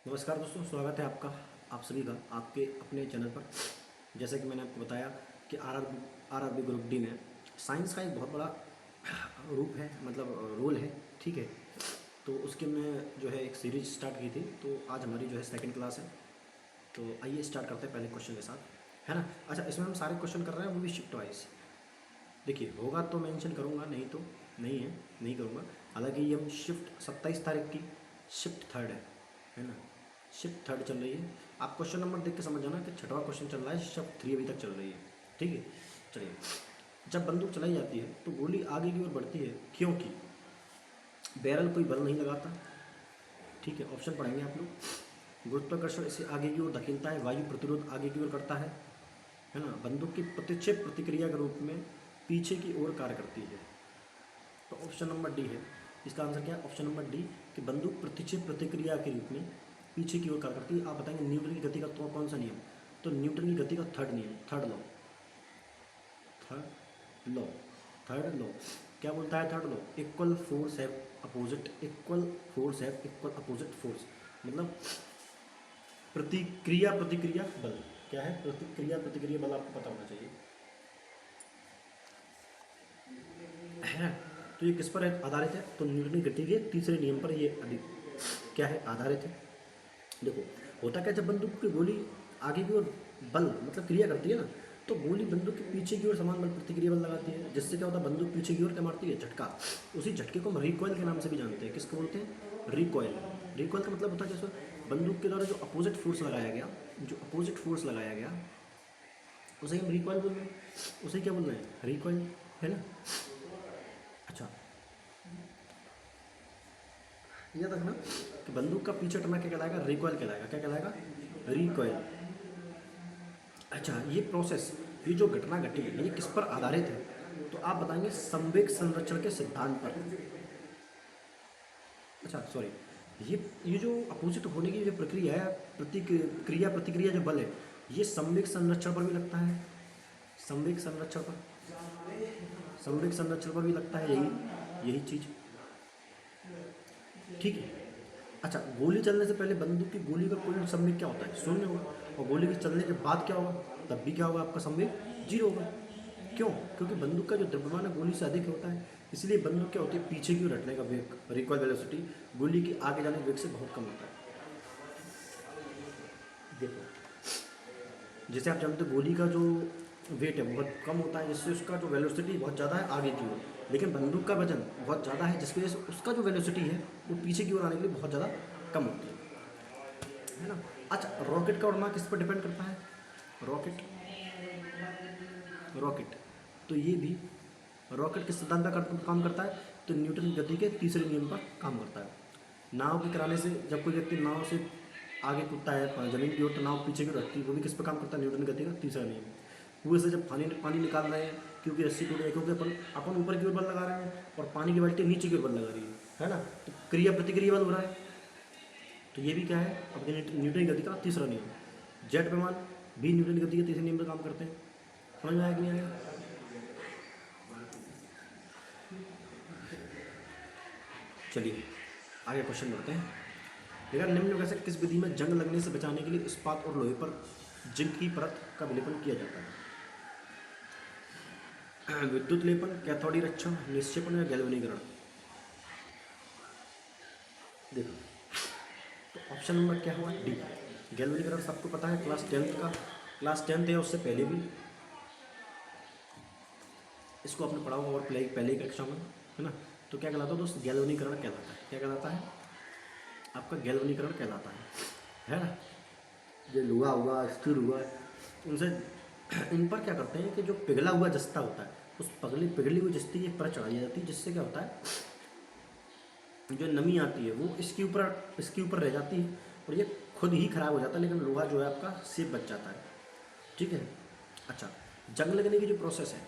नमस्कार दोस्तों, स्वागत है आपका आप सभी का आपके अपने चैनल पर। जैसे कि मैंने आपको बताया कि R R B group D में साइंस का एक बहुत बड़ा रूप है, मतलब रोल है। ठीक है, तो उसके में जो है एक सीरीज स्टार्ट की थी, तो आज हमारी जो है सेकंड क्लास है। तो आइए स्टार्ट करते हैं पहले क्वेश्चन के साथ, है ना। अच्छा, इसमें हम सारे क्वेश्चन कर रहे हैं, वो भी शिफ्ट वाइज। देखिए, होगा तो मेंशन करूँगा, नहीं तो नहीं है, नहीं करूँगा। हालांकि ये हम शिफ्ट 27 तारीख की शिफ्ट थर्ड है ना। शिफ्ट थर्ड चल रही है। आप क्वेश्चन नंबर देख के समझ जाना कि छठवां क्वेश्चन चल रहा है, शिफ्ट थ्री अभी तक चल रही है। ठीक है, चलिए। जब बंदूक चलाई जाती है तो गोली आगे की ओर बढ़ती है क्योंकि बैरल कोई बल नहीं लगाता। ठीक है, ऑप्शन पढ़ेंगे आप लोग। गुरुत्वाकर्षण इसे आगे की ओर धकेलता है, वायु प्रतिरोध आगे की ओर करता है ना। बंदूक की प्रतिक्षेप प्रतिक्रिया के रूप में पीछे की ओर कार्य करती है। तो ऑप्शन नंबर डी है इसका आंसर। क्या है? ऑप्शन नंबर डी कि बंदूक प्रतिक्षेप प्रतिक्रिया के रूप में पीछे की ओर कार्य करती है। आप बताएंगे न्यूटन की गति का तो कौन सा नियम? तो न्यूटन की गति का थर्ड नियम, third law. Third law, third law क्या बोलता है? Third law, equal force have opposite, equal force have equal opposite force. मतलब प्रतिक्रिया प्रतिक्रिया बल। क्या है? प्रतिक्रिया प्रतिक्रिया बल आपको पता होना चाहिए, है ना। तो ये किस पर आधारित है? तो न्यूटन की गति के तीसरे नियम पर ये अधिक क्या है? आधारित है। देखो, होता क्या, जब बंदूक की गोली आगे की ओर बल मतलब क्रिया करती है ना, तो गोली बंदूक के पीछे की ओर समान बल प्रतिक्रिया बल लगाती है, जिससे क्या होता है? बंदूक पीछे की ओर क्या मारती है? झटका। उसी झटके को हम रिकॉइल के नाम से भी जानते हैं। किसको बोलते हैं? रिकॉइल। रिकॉइल का मतलब होता है जैसे बंदूक के द्वारा जो अपोजिट फोर्स लगाया गया, जो अपोजिट फोर्स लगाया गया उसे हम रिकॉइल बोल रहे हैं। उसे क्या बोल रहे हैं? रिकॉइल, है ना। अच्छा, याद रखना कि बंदूक का पीछे हटना क्या कहलाएगा? रिकॉइल कहलाएगा। क्या कहलाएगा? रिकॉइल। अच्छा, ये प्रोसेस, ये जो घटना घटी है, ये किस पर आधारित है? तो आप बताएंगे संवेग संरक्षण के सिद्धांत पर। अच्छा सॉरी, ये जो अपोजिट होने की जो प्रक्रिया है, प्रतिक्रिया प्रतिक्रिया जो बल है, ये संवेग संरक्षण पर भी लगता है। संवेग संरक्षण पर, संवेग संरक्षण पर भी लगता है यही यही चीज़। ठीक है। अच्छा, गोली चलने से पहले बंदूक की गोली का कुल संवेग क्या होता है? शून्य होगा। और गोली के चलने के बाद क्या होगा? तब भी क्या होगा? आपका संवेग जीरो होगा। क्यों? क्योंकि बंदूक का जो द्रव्यमान है गोली से अधिक होता है, इसलिए बंदूक क्या होती है? पीछे की ओर हटने का वेग, रिकॉइल वेलोसिटी, गोली के आगे जाने के वेग से बहुत कम होता है। देखो, जैसे आप जानते हो गोली का जो वेट है बहुत कम होता है, जिससे उसका जो वेलोसिटी बहुत ज़्यादा है आगे की ओर, लेकिन बंदूक का वजन बहुत ज़्यादा है, जिसकी वजह से उसका जो वेलोसिटी है वो पीछे की ओर आने के लिए बहुत ज़्यादा कम होती है ना। अच्छा, रॉकेट का उड़ना किस पर डिपेंड करता है? रॉकेट, रॉकेट तो ये भी रॉकेट किस सिद्धांत पर काम करता है? तो न्यूटन की गति के तीसरे नियम पर काम करता है। नाव के किनारे से जब कोई व्यक्ति नाव से आगे कूदता है जमीन की ओर, तो नाव पीछे की ओर हटती है, वो भी किस पर काम करता है? न्यूटन की गति का तीसरा नियम। कुएं से जब पानी पानी निकाल रहे हैं, क्योंकि रस्सी टूट गई, क्योंकि अपन अपन ऊपर की ओर बल लगा रहे हैं और पानी की बाल्टी नीचे की ओर बल लगा रही है ना। तो क्रिया प्रतिक्रिया बल हो रहा है। तो ये भी क्या है? अपने न्यूटन की गति का तीसरा नियम। जेट विमान भी न्यूटन की गति के तीसरे नियम पर काम करते हैं। समझ में आया कि नहीं आया? चलिए आगे क्वेश्चन करते हैं। देखा, निम्न में से किस विधि में जंग लगने से बचाने के लिए इस्पात और लोहे पर जिंक की परत का विलेपन किया जाता है? विद्युत लेपन, कैथोडीरक्षण, निक्षेपण या गैल्वेनीकरण? देखो, तो ऑप्शन नंबर क्या हुआ? डी, गैल्वेनीकरण। सबको पता है, क्लास टेंथ का, क्लास टेंथ है उससे पहले भी इसको आपने पढ़ा होगा और पहले ही कक्षा में, है ना। तो क्या कहलाता है दोस्त? गैल्वेनीकरण कहलाता है। क्या कहलाता है? आपका गैल्वेनीकरण कहलाता है ना। जो लोहा हुआ, स्टील हुआ, उनसे इन पर क्या करते हैं कि जो पिघला हुआ जस्ता होता है, उस पिघली हुई जस्ती की परत चढ़ाई जाती है, जिससे क्या होता है? जो नमी आती है वो इसके ऊपर रह जाती है और ये खुद ही खराब हो जाता है, लेकिन लोहा जो है आपका सेफ बच जाता है। ठीक है। अच्छा, जंग लगने की जो प्रोसेस है,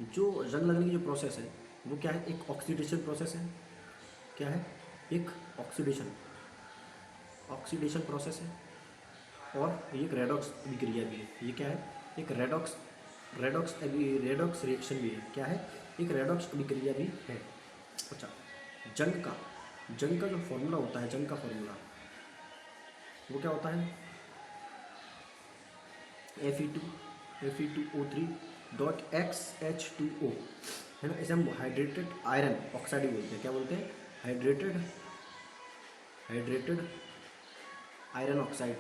जो जंग लगने की जो प्रोसेस है वो क्या है? एक ऑक्सीडेशन प्रोसेस है। क्या है? एक ऑक्सीडेशन, ऑक्सीडेशन प्रोसेस है। और ये एक रेडॉक्स अभिक्रिया भी है। ये क्या है? एक रेडॉक्स रेडॉक्स रिएक्शन भी है। क्या है? एक रेडॉक्स अभिक्रिया भी है। अच्छा, जंग का जो फॉर्मूला होता है, जंग का फॉर्मूला वो क्या होता है Fe2O3.XH2O, है ना। इसे हम हाइड्रेटेड आयरन ऑक्साइड भी बोलते हैं। क्या बोलते हैं? हाइड्रेटेड आयरन ऑक्साइड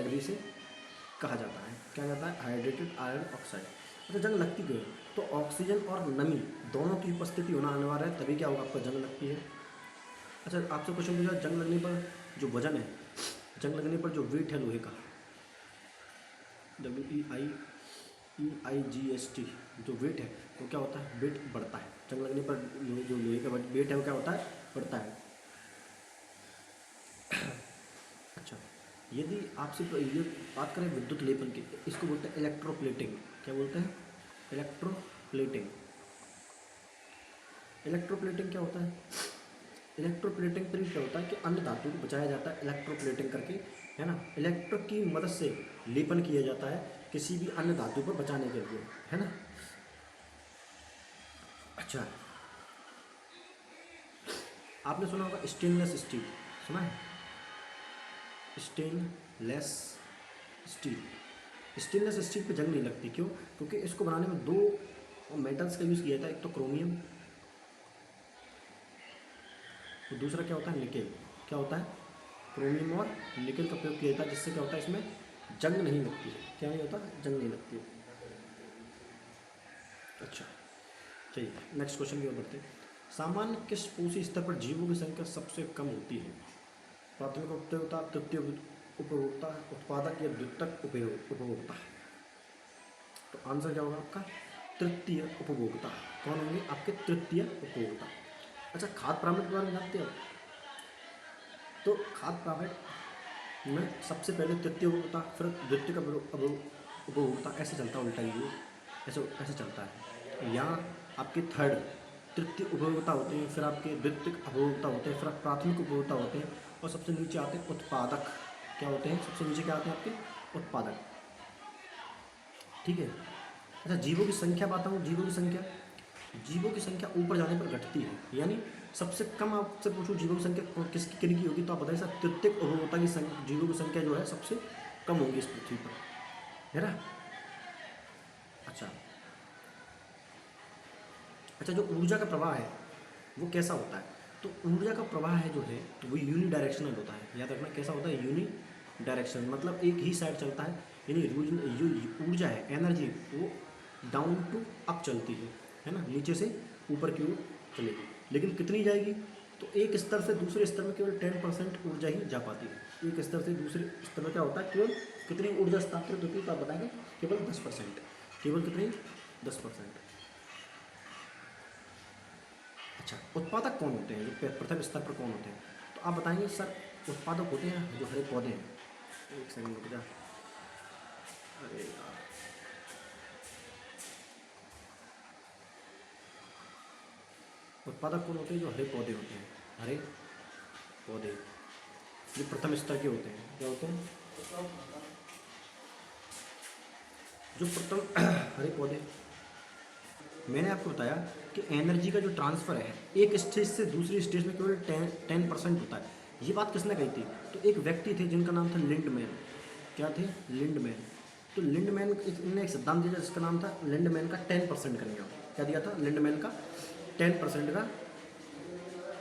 भी इसे कहा जाता है। क्या जाता है? Hydrated iron oxide. अच्छा, जंग लगती क्यों है? तो ऑक्सीजन और नमी दोनों की उपस्थिति होना अनिवार्य है, तभी क्या होगा आपको जंग लगती है। अच्छा, आपसे क्वेश्चन पूछा, जंग लगने पर जो वजन है, जंग लगने पर जो वेट है लोहे का, WEIGST, जो वेट है वो क्या होता है? वेट बढ़ता है। जंग लगने पर जो लोहे का वेट है वो क्या होता है? बढ़ता है। अच्छा, यदि आपसे ये बात करें विद्युत लेपन की, इसको बोलते हैं इलेक्ट्रोप्लेटिंग। क्या बोलते हैं? इलेक्ट्रोप्लेटिंग। इलेक्ट्रोप्लेटिंग क्या होता है? इलेक्ट्रोप्लेटिंग पर क्या होता है कि अन्य धातु को बचाया जाता है इलेक्ट्रोप्लेटिंग करके, है ना। इलेक्ट्रिक की मदद से लेपन किया जाता है किसी भी अन्य धातु पर बचाने के लिए, है ना। अच्छा, आपने सुना होगा स्टेनलेस स्टील, सुना है? स्टेनलेस स्टील, स्टेनलेस स्टील पे जंग नहीं लगती। क्यों? क्योंकि इसको बनाने में दो मेटल्स का यूज़ किया जाता है, एक तो क्रोमियम, तो दूसरा क्या होता है? निकेल। क्या होता है? क्रोमियम और निकेल का प्रयोग किया जाता है, जिससे क्या होता है इसमें जंग नहीं लगती है। क्या नहीं होता? जंग नहीं लगती है। अच्छा, चलिए नेक्स्ट क्वेश्चन की ओर बढ़ते हैं। सामान्य किस पोषी स्तर पर जीवों की संख्या सबसे कम होती है? प्राथमिक उपभोक्ता, तृतीय उपभोक्ता, उत्पादक या द्वितीयक उपभोक्ता? तो आंसर क्या होगा आपका? तृतीय उपभोक्ता। कौन होंगे आपके तृतीय उपभोक्ता? अच्छा, खाद्य पिरामिड के बारे में जानते हो? तो खाद्य पिरामिड में सबसे पहले तृतीय उपभोक्ता, फिर द्वितीय उपभोक्ता, ऐसे चलता है उल्टा ही, ऐसे ऐसे चलता है। यहाँ आपके थर्ड तृतीय उपभोक्ता होते हैं, फिर आपके द्वितीय उपभोक्ता होते हैं, फिर प्राथमिक उपभोक्ता होते हैं, और सबसे नीचे आते हैं उत्पादक। क्या होते हैं? सबसे नीचे क्या आते हैं आपके? उत्पादक। ठीक है। अच्छा, जीवों की संख्या बताऊँ। जीवों की संख्या ऊपर जाने पर घटती है, यानी सबसे कम आपसे पूछूं जीवों की संख्या किसकी किन की होगी, तो आप बताइए सर, तृतीय उपभोक्ता की संख्या, जीवों की संख्या जो है सबसे कम होगी इस पृथ्वी पर, है ना। अच्छा, अच्छा, जो ऊर्जा का प्रवाह है वो कैसा होता है? तो ऊर्जा का प्रवाह है जो है वो यूनि डायरेक्शनल होता है। याद रखना, कैसा होता है? यूनि डायरेक्शनल, मतलब एक ही साइड चलता है। यानी जो ऊर्जा है, एनर्जी, वो डाउन टू अप चलती है ना, नीचे से ऊपर की ओर चलेगी। लेकिन कितनी जाएगी? तो एक स्तर से दूसरे स्तर में केवल 10% ऊर्जा ही जा पाती है। एक स्तर से दूसरे स्तर में क्या होता है? केवल कितनी ऊर्जा स्थानांतरित होती है? तो आप बताएंगे केवल 10%। केवल कितनी? 10%। अच्छा, उत्पादक कौन होते हैं? जो प्रथम स्तर पर कौन होते हैं? तो आप बताएंगे सर, उत्पादक होते हैं जो हरे पौधे हैं। एक सेकंड रुक जा। अरे यार, उत्पादक कौन होते हैं? जो हरे पौधे होते हैं। हरे पौधे जो प्रथम स्तर के होते हैं। क्या होते हैं? जो प्रथम हरे पौधे। मैंने आपको बताया कि एनर्जी का जो ट्रांसफ़र है एक स्टेज से दूसरी स्टेज में केवल 10% होता है। ये बात किसने कही थी? तो एक व्यक्ति थे जिनका नाम था लिंडमैन। क्या थे? लिंडमैन। तो लिंडमैन इनने एक सिद्धांत दिया जिसका नाम था लिंडमैन का 10% का नियम। क्या दिया था? लिंडमैन का 10% का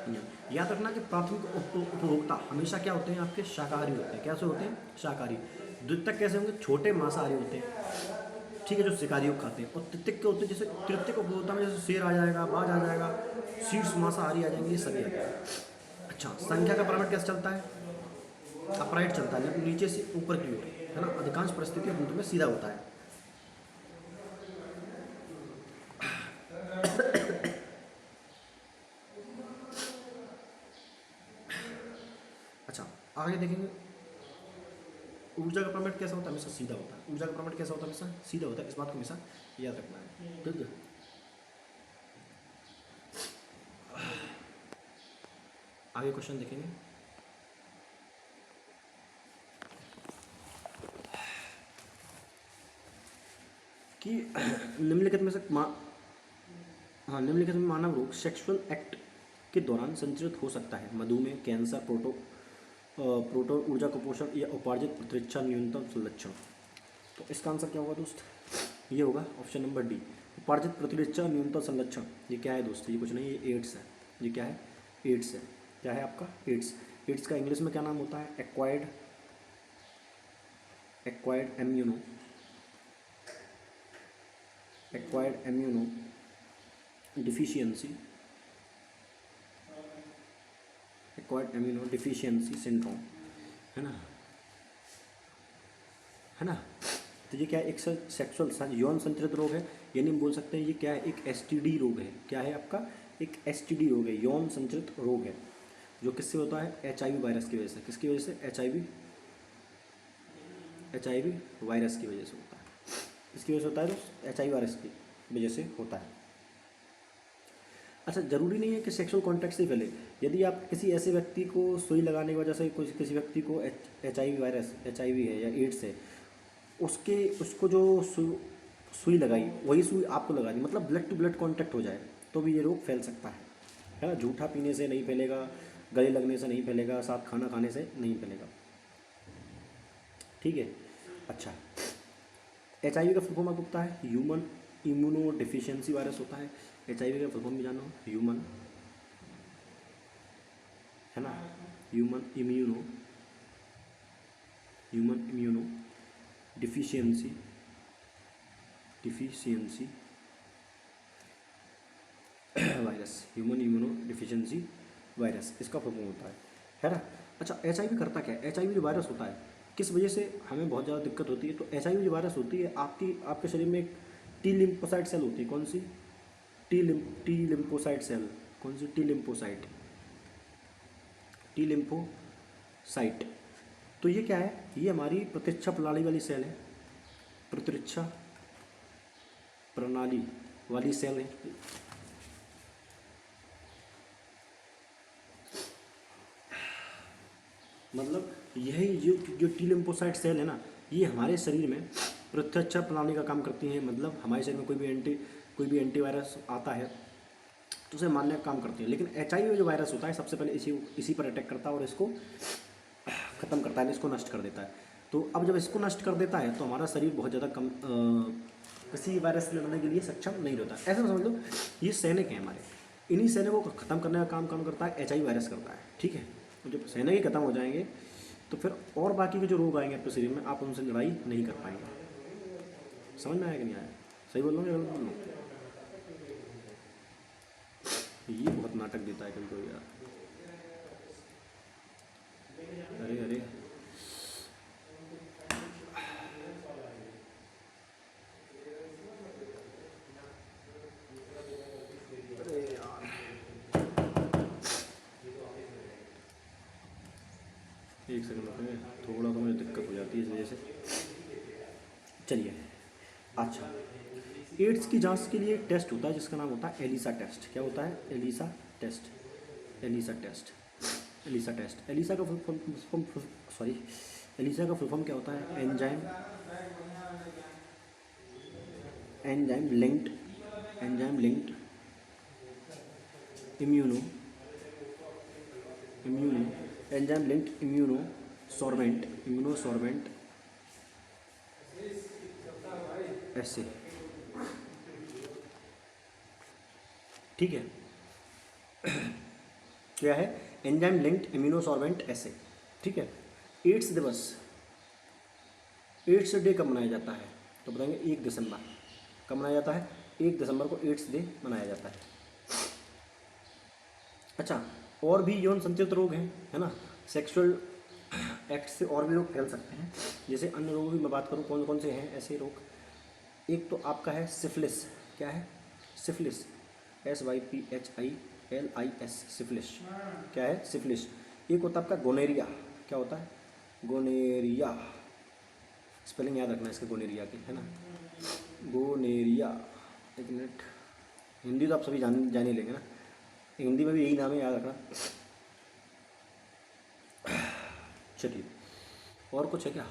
नियम। याद रखना कि प्राथमिक उपभोक्ता हमेशा क्या होते हैं आपके? शाकाहारी होते हैं। कैसे होते हैं? शाकाहारी। द्वितीयक कैसे होंगे? छोटे मांसाहारी होते हैं, ठीक है, जो शिकारियों को खाते हैं। और तृतीयक के होते हैं, जैसे तृतीयक उपभोक्ता में जैसे शेर आ जाएगा, बाज आ जाएगा, शीर्ष मांसाहारी आ जाएंगे, ये सभी आ जाएंगे। अच्छा, संख्या का पिरामिड कैसे चलता है? अपराइट चलता है, लेकिन नीचे से ऊपर की ओर, है ना। अधिकांश परिस्थितियों में सीधा होता है। अच्छा, आगे देखेंगे, ऊर्जा का पिरामिड कैसा होता है? हमेशा सीधा होता है। ऊर्जा का पिरामिड कैसा होता है? हमेशा सीधा होता है। इस बात को हमेशा याद रखना है, ठीक है। आगे क्वेश्चन देखेंगे कि निम्नलिखित में से निम्नलिखित में मानव रोग सेक्सुअल एक्ट के दौरान संचरित हो सकता है? मधुमेह, कैंसर, प्रोटॉन ऊर्जा कुपोषण या उपार्जित प्रतिरक्षा न्यूनतम संलक्षण। तो इसका आंसर क्या होगा दोस्त? ये होगा ऑप्शन नंबर डी, उपार्जित प्रतिरक्षा न्यूनतम संलक्षण। ये क्या है दोस्त? ये कुछ नहीं, ये एड्स है। ये क्या है? एड्स है। क्या है आपका? एड्स। एड्स का इंग्लिश में क्या नाम होता है? Acquired immuno deficiency, acquired immuno deficiency syndrome, है ना? है ना? तो ये क्या है? एक सेक्सुअल यौन संचरित रोग है, यानी हम बोल सकते हैं ये क्या है? एक एसटीडी रोग है। क्या है आपका? एक एसटीडी रोग है, यौन संचरित रोग है, जो किससे होता है? एचआईवी वायरस की वजह से। किसकी वजह से? एचआईवी वायरस की वजह से होता है। किसकी वजह से होता है दोस्त? एचआईवी वायरस की वजह से होता है। अच्छा, ज़रूरी नहीं है कि सेक्सुअल कॉन्टैक्ट से ही फैले। यदि आप किसी ऐसे व्यक्ति को सुई लगाने की वजह से किसी व्यक्ति को एचआईवी है या एड्स है, उसको जो सुई लगाई वही सुई आपको लगा दी, मतलब ब्लड टू ब्लड कॉन्टैक्ट हो जाए तो भी ये रोग फैल सकता है ना? जूठा पीने से नहीं फैलेगा, गले लगने से नहीं फैलेगा, साथ खाना खाने से नहीं फैलेगा। ठीक है। अच्छा, एचआईवी का फुल फॉर्म आपको पता है? ह्यूमन इम्यूनो डिफिशियंसी वायरस होता है। एचआईवी का फुल फॉर्म भी जानो, ह्यूमन, है ना? Human immuno deficiency virus, human immuno deficiency virus, इसका फुल फॉर्म होता है ना? अच्छा, एचआईवी करता क्या है? एचआईवी जो वायरस होता है, किस वजह से हमें बहुत ज़्यादा दिक्कत होती है? तो एचआईवी जो वायरस होती है, आपके शरीर में एक टी लिम्फोसाइट सेल होती है। कौन सी? T lymphocyte cell. कौन सी? T lymphocyte. तो ये क्या है? ये हमारी प्रतिरक्षा प्रणाली वाली सेल है। प्रतिरक्षा प्रणाली वाली सेल है। मतलब यही जो टी लिम्फोसाइट सेल है ना, ये हमारे शरीर में प्रतिरक्षा प्रणाली का काम करती हैं। मतलब हमारे शरीर में कोई भी एंटीवायरस आता है तो उसे मारने का काम करती है। लेकिन एचआईवी जो वायरस होता है, सबसे पहले इसी पर अटैक करता है और इसको ख़त्म करता है, इसको नष्ट कर देता है। तो अब जब इसको नष्ट कर देता है तो हमारा शरीर बहुत ज़्यादा किसी वायरस से लड़ने के लिए सक्षम नहीं रहता। ऐसा समझ लो, ये सैनिक हैं हमारे, इन्हीं सैनिकों को ख़त्म करने का काम करता है एचआईवी वायरस करता है। ठीक है। तो जब सैनिक ही खत्म हो जाएंगे तो फिर और बाकी के जो रोग आएंगे आपके शरीर में, आप उनसे लड़ाई नहीं कर पाएंगे। समझ में आया कि नहीं आया? सही बोल रहा हूँ या गलत बोल रहा हूँ? ये बहुत नाटक देता है कभी कोई यार। अरे अरे, एक सेकंड रुकिए, थोड़ा तो मुझे दिक्कत हो जाती है इस वजह से। चलिए। अच्छा, एड्स की जांच के लिए एक टेस्ट होता है जिसका नाम होता है एलिसा टेस्ट। क्या होता है? ELISA test. एलिसा का फुल फॉर्म क्या होता है? एंजाइम लिंक्ड इम्यूनो सॉर्बेंट ऐसे। ठीक है। क्या है? एंजाइम लिंक्ड इम्यूनोसॉर्बेंट ऐसे। ठीक है। एड्स डे कब मनाया जाता है? तो बताएंगे 1 दिसंबर। कब मनाया जाता है? 1 दिसंबर को एड्स डे मनाया जाता है। अच्छा, और भी यौन संचित रोग हैं, है ना? सेक्सुअल एक्ट से और भी रोग फैल सकते हैं। जैसे अन्य रोगों की मैं बात करूँ, कौन कौन से हैं ऐसे रोग? एक तो आपका है सिफिलिस। क्या है? Syphilis, SYPHILIS, syphilis. क्या है? सिफिलिस। एक होता है आपका गोनेरिया। क्या होता है? गोनेरिया। स्पेलिंग याद रखना इसके गोनेरिया की, है ना? गोनेरिया। एक मिनट, हिंदी तो आप सभी जान ही लेंगे ना, हिंदी में भी यही नाम है, याद रखना। चलिए, और कुछ है क्या?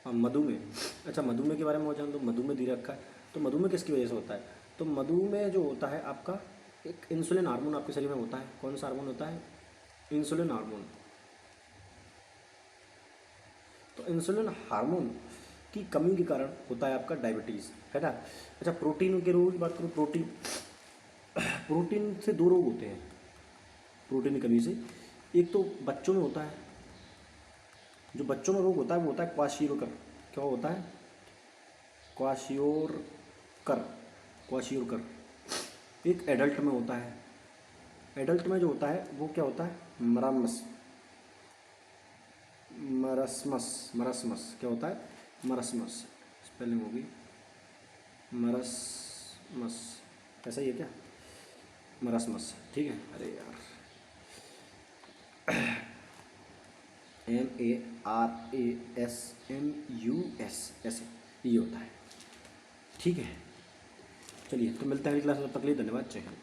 हाँ, मधुमेह। अच्छा, मधुमेह के बारे में जान दो। मधुमेह दे रखा है, तो मधुमेह किसकी वजह से होता है? तो मधुमेह जो होता है आपका, एक इंसुलिन हार्मोन आपके शरीर में होता है। कौन सा हार्मोन होता है? Insulin hormone. तो इंसुलिन हार्मोन की कमी के कारण होता है आपका डायबिटीज़, है ना। अच्छा, प्रोटीन के रोग की बात करूँ, प्रोटीन से दो रोग होते हैं प्रोटीन की कमी से। एक तो बच्चों में होता है, जो बच्चों में रोग होता है वो होता है क्वाशियोरकर। क्या होता है? Kwashiorkor, kwashiorkor. एक एडल्ट में होता है। एडल्ट में जो होता है वो क्या होता है? मरसमस। क्या होता है? मरसमस। स्पेलिंग होगी मरसमस, ऐसा ही है क्या? मरसमस, ठीक है। अरे यार, MARASMUS, ऐसे ये होता है, ठीक है। चलिए, तो मिलते हैं अगली क्लास में, तब तक के लिए धन्यवाद, जय हिंद।